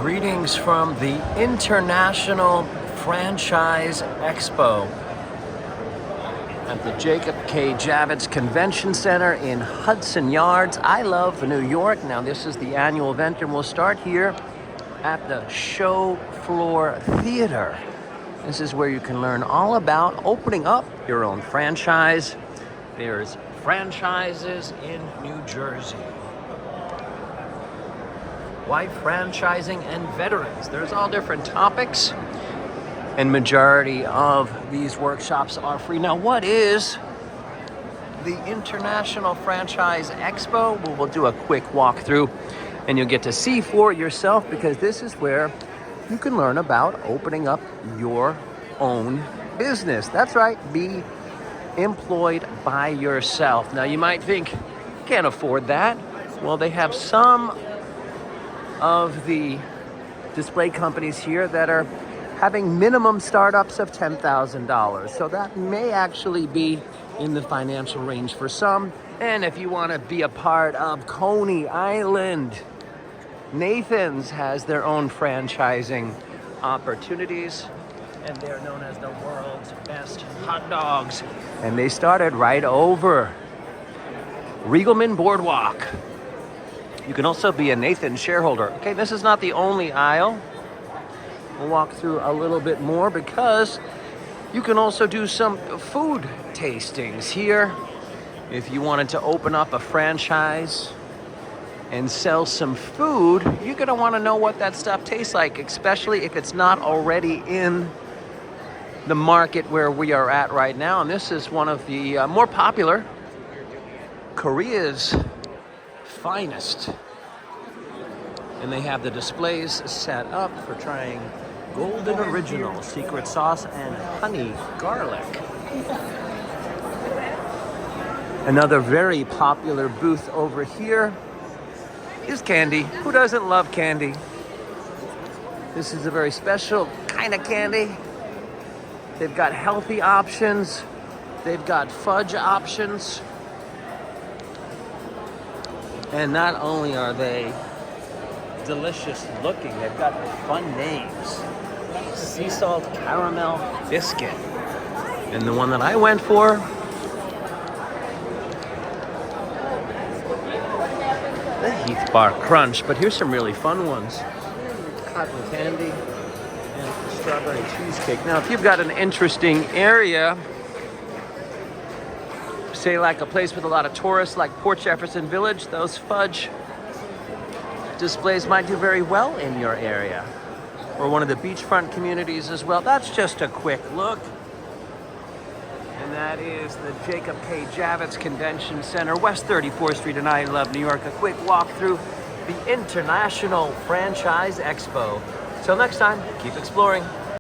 Greetings from the International Franchise Expo at the Jacob K. Javits Convention Center in Hudson Yards. I love New York. Now this is the annual event and we'll start here at the Show Floor Theater. This is where you can learn all about opening up your own franchise. There's franchises in New Jersey. Why franchising and veterans? There's all different topics, and majority of these workshops are free. Now, what is the International Franchise Expo? Well, we'll do a quick walkthrough, and you'll get to see for yourself, because this is where you can learn about opening up your own business. That's right, be employed by yourself. Now, you might think, can't afford that. Well, they have some of the display companies here that are having minimum startups of $10,000. So that may actually be in the financial range for some. And if you want to be a part of Coney Island, Nathan's has their own franchising opportunities, and they're known as the world's best hot dogs. And they started right over Riegelman Boardwalk. You can also be a Nathan shareholder. Okay, this is not the only aisle. We'll walk through a little bit more, because you can also do some food tastings here. If you wanted to open up a franchise and sell some food, you're gonna wanna know what that stuff tastes like, especially if it's not already in the market where we are at right now. And this is one of the more popular, Korea's finest. And they have the displays set up for trying Golden Original, Secret Sauce, and Honey Garlic. Another very popular booth over here is candy. Who doesn't love candy? This is a very special kind of candy. They've got healthy options. They've got fudge options. And not only are they delicious looking, they've got fun names. Sea salt caramel biscuit. And the one that I went for, the Heath Bar Crunch. But here's some really fun ones. Cotton candy and strawberry cheesecake. Now, if you've got an interesting area, say like a place with a lot of tourists like Port Jefferson Village, those fudge displays might do very well in your area. Or one of the beachfront communities as well. That's just a quick look. And that is the Jacob K. Javits Convention Center, West 34th Street in I Love New York. A quick walk through the International Franchise Expo. Till next time, keep exploring.